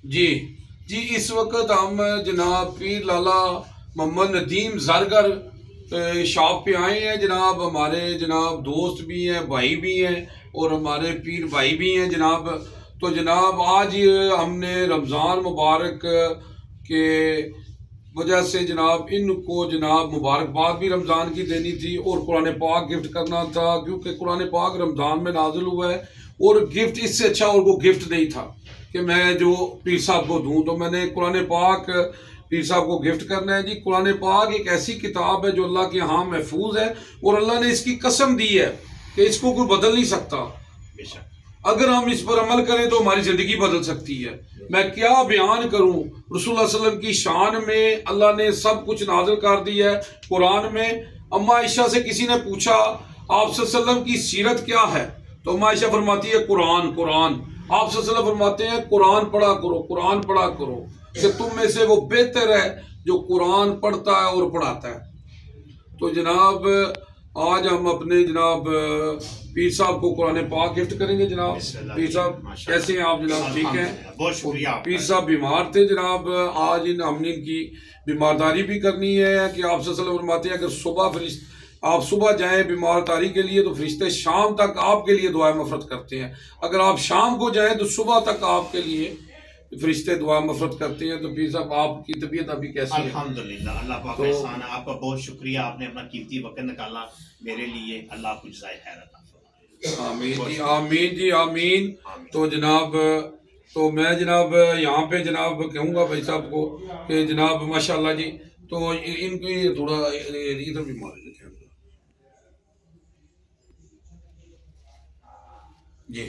जी जी, इस वक्त हम जनाब पीर लाला मोहम्मद नदीम ज़रगर शॉप पे आए हैं जनाब। हमारे जनाब दोस्त भी हैं, भाई भी हैं और हमारे पीर भाई भी हैं जनाब। तो जनाब आज हमने रमज़ान मुबारक के वजह से जनाब इनको जनाब मुबारकबाद भी रमज़ान की देनी थी और कुरान पाक गिफ्ट करना था, क्योंकि कुरान पाक रमज़ान में नाजिल हुआ है और गिफ्ट इससे अच्छा और को गिफ्ट नहीं था कि मैं जो पीर साहब को दूं। तो मैंने कुरान पाक पीर साहब को गिफ्ट करना है जी। कुरान पाक एक ऐसी किताब है जो अल्लाह के यहाँ महफूज है और अल्लाह ने इसकी कसम दी है कि इसको कोई बदल नहीं सकता। अगर हम इस पर अमल करें तो हमारी जिंदगी बदल सकती है। मैं क्या बयान करूं, रसूलुल्लाह सल्लल्लाहु अलैहि वसल्लम की शान में अल्लाह ने सब कुछ नाजिल कर दिया है कुरान में। अम्मा आयशा से किसी ने पूछा आप सल्लल्लाहु अलैहि वसल्लम की सीरत क्या है, तो अम्मा आयशा फरमाती है कुरान कुरान। आप सल्लल्लाहु अलैहि वसल्लम फरमाते हैं कुरान पढ़ा करो, कुरान पढ़ा करो, कि तुम में से वो बेहतर है जो कुरान पढ़ता है और पढ़ाता है। तो जनाब आज हम अपने जनाब पीर साहब को कुरान पाक गिफ्ट करेंगे जनाब। पीर साहब कैसे हैं आप जनाब? ठीक हैं, बहुत शुक्रिया। पीर साहब बीमार थे जनाब। आज हमने इनकी बीमारदारी भी करनी है कि आप सल्लल्लाहु फरमाते हैं अगर आप सुबह जाएं बीमारदारी के लिए तो फरिश्ते शाम तक आपके लिए दुआ मफरत करते हैं। अगर आप शाम को जाएं तो सुबह तक आपके लिए फरिश्ते दुआ मफरत करते हैं। तो पीर साहब आपकी तबीयत अभी कैसी है? अल्हम्दुलिल्लाह, अल्लाह पाक का एहसान है। आपका बहुत शुक्रिया, आपने अपना कीमती वक्त निकाला मेरे लिए। अल्लाह आपको जज़ाए खैर अता फरमाए। आमीन जी, आमीन जी, आमीन। तो जनाब तो मैं जनाब यहाँ पे जनाब कहूँगा भाई साहब को कि जनाब माशाल्लाह जी। तो इनको ये थोड़ा इधर भी मार जी।